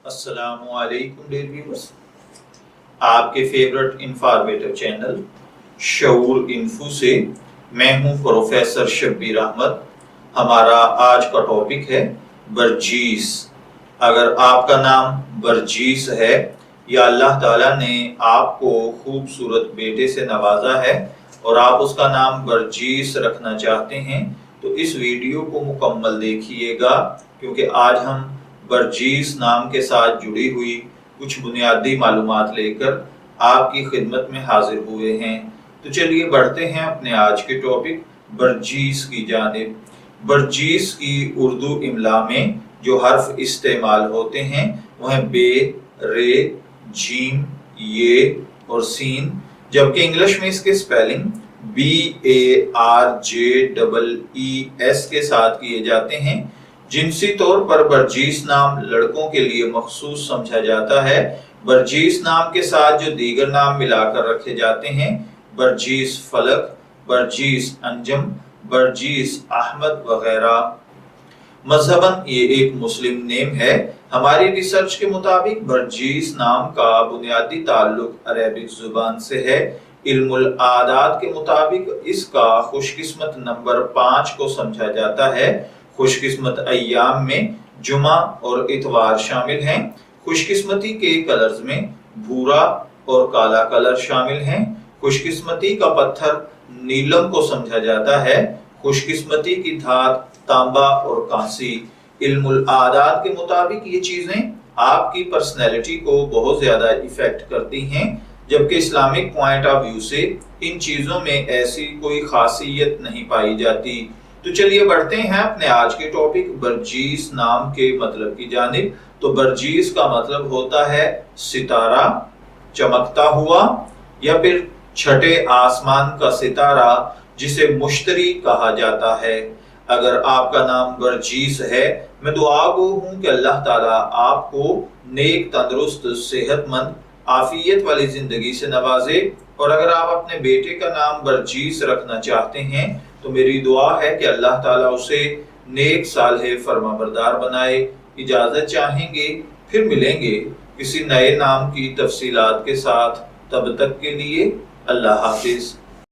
السلام علیکم dear viewers, آپ کے فیورٹ انفارمیٹو چینل شعور انفو سے میں ہوں پروفیسر شبیر احمد۔ ہمارا آج کا ٹاپک ہے برجیس۔ اگر آپ کا نام برجیس ہے یا اللہ تعالیٰ نے آپ کو خوبصورت بیٹے سے نوازا ہے اور آپ اس کا نام برجیس رکھنا چاہتے ہیں تو اس ویڈیو کو مکمل دیکھیے گا، کیونکہ آج ہم برجیس نام کے ساتھ جڑی ہوئی کچھ بنیادی معلومات لے کر آپ کی خدمت میں حاضر ہوئے ہیں۔ تو چلیے بڑھتے ہیں اپنے آج کے ٹاپک برجیس کی جانب۔ برجیس کی اردو املا میں جو حرف استعمال ہوتے ہیں وہ ہیں بے، رے، جیم، یہ اور سین، جبکہ انگلش میں اس کے سپیلنگ BARJEES کے ساتھ کیے جاتے ہیں۔ جنسی طور پر برجیس نام لڑکوں کے لیے مخصوص سمجھا جاتا ہے۔ برجیس نام کے ساتھ جو دیگر نام ملا کر رکھے جاتے ہیں، برجیس فلک، برجیس انجم، برجیس احمد وغیرہ۔ مذہباً یہ ایک مسلم نیم ہے۔ ہماری ریسرچ کے مطابق برجیس نام کا بنیادی تعلق عربک زبان سے ہے۔ علم العادات کے مطابق اس کا خوش قسمت نمبر 5 کو سمجھا جاتا ہے۔ خوش قسمت ایام میں جمعہ اور اتوار شامل ہیں۔ خوش قسمتی کے کلرز میں بھورا اور کالا کلر شامل ہیں۔ خوش قسمتی کا پتھر نیلم کو سمجھا جاتا ہے۔ خوش قسمتی کی دھات تانبا اور کانسی۔ علم العادات کے مطابق یہ چیزیں آپ کی پرسنالٹی کو بہت زیادہ ایفیکٹ کرتی ہیں، جبکہ اسلامک پوائنٹ آف ویو سے ان چیزوں میں ایسی کوئی خاصیت نہیں پائی جاتی۔ تو چلیے بڑھتے ہیں اپنے آج کے ٹاپک برجیس نام کے مطلب کی جانب۔ تو برجیس کا مطلب ہوتا ہے ستارہ، چمکتا ہوا، یا پھر چھٹے آسمان کا ستارہ، جسے مشتری کہا جاتا ہے۔ اگر آپ کا نام برجیس ہے، میں دعا گو ہوں کہ اللہ تعالیٰ آپ کو نیک، تندرست، صحت مند، عافیت والی زندگی سے نوازے، اور اگر آپ اپنے بیٹے کا نام برجیس رکھنا چاہتے ہیں تو میری دعا ہے کہ اللہ تعالیٰ اسے نیک، صالح، فرمانبردار بنائے۔ اجازت چاہیں گے، پھر ملیں گے کسی نئے نام کی تفصیلات کے ساتھ۔ تب تک کے لیے اللہ حافظ۔